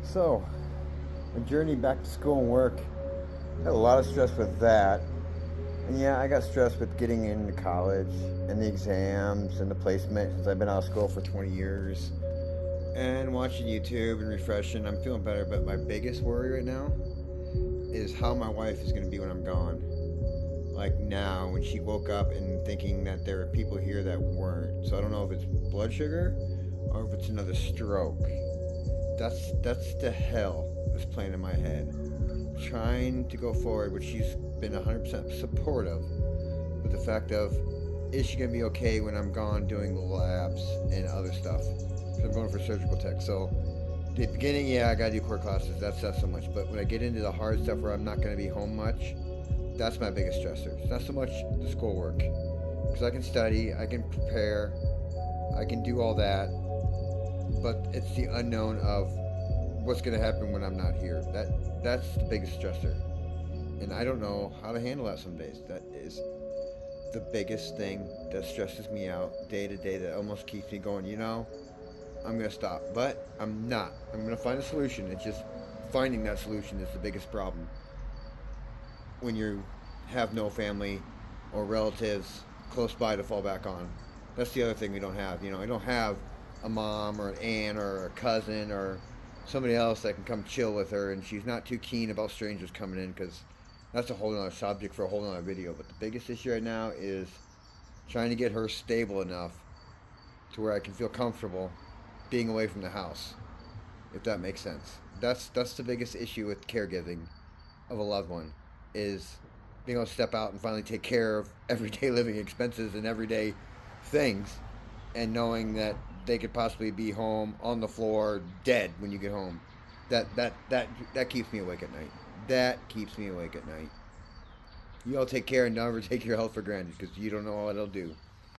So, my journey back to school and work. Had a lot of stress with that. And yeah, I got stressed with getting into college and the exams and the placement since I've been out of school for 20 years. And watching YouTube and refreshing, I'm feeling better. But my biggest worry right now is how my wife is going to be when I'm gone. Like now, when she woke up and thinking that there are people here that weren't. So I don't know if it's blood sugar or if it's another stroke. That's the hell that's playing in my head. Trying to go forward, which she's been 100% supportive, but the fact of, is she gonna be okay when I'm gone doing labs and other stuff? Because I'm going for surgical tech. So the beginning, yeah, I gotta do core classes. That's not so much. But when I get into the hard stuff where I'm not gonna be home much, that's my biggest stressor. It's not so much the schoolwork, because I can study, I can prepare, I can do all that, but it's the unknown of what's gonna happen when I'm not here. That's the biggest stressor, and I don't know how to handle that some days. That is the biggest thing that stresses me out day to day. That almost keeps me going. I'm gonna stop, but I'm not. I'm gonna find a solution. It's just finding that solution is the biggest problem when you have no family or relatives close by to fall back on. That's the other thing we don't have. I don't have a mom or an aunt or a cousin or somebody else that can come chill with her, and she's not too keen about strangers coming in because that's a whole other subject for a whole other video. But the biggest issue right now is trying to get her stable enough to where I can feel comfortable being away from the house, if that makes sense. That's the biggest issue with caregiving of a loved one is being able to step out and finally take care of everyday living expenses and everyday things, and knowing that they could possibly be home on the floor dead when you get home. That keeps me awake at night. That keeps me awake at night. You all take care and never take your health for granted because you don't know what it'll do.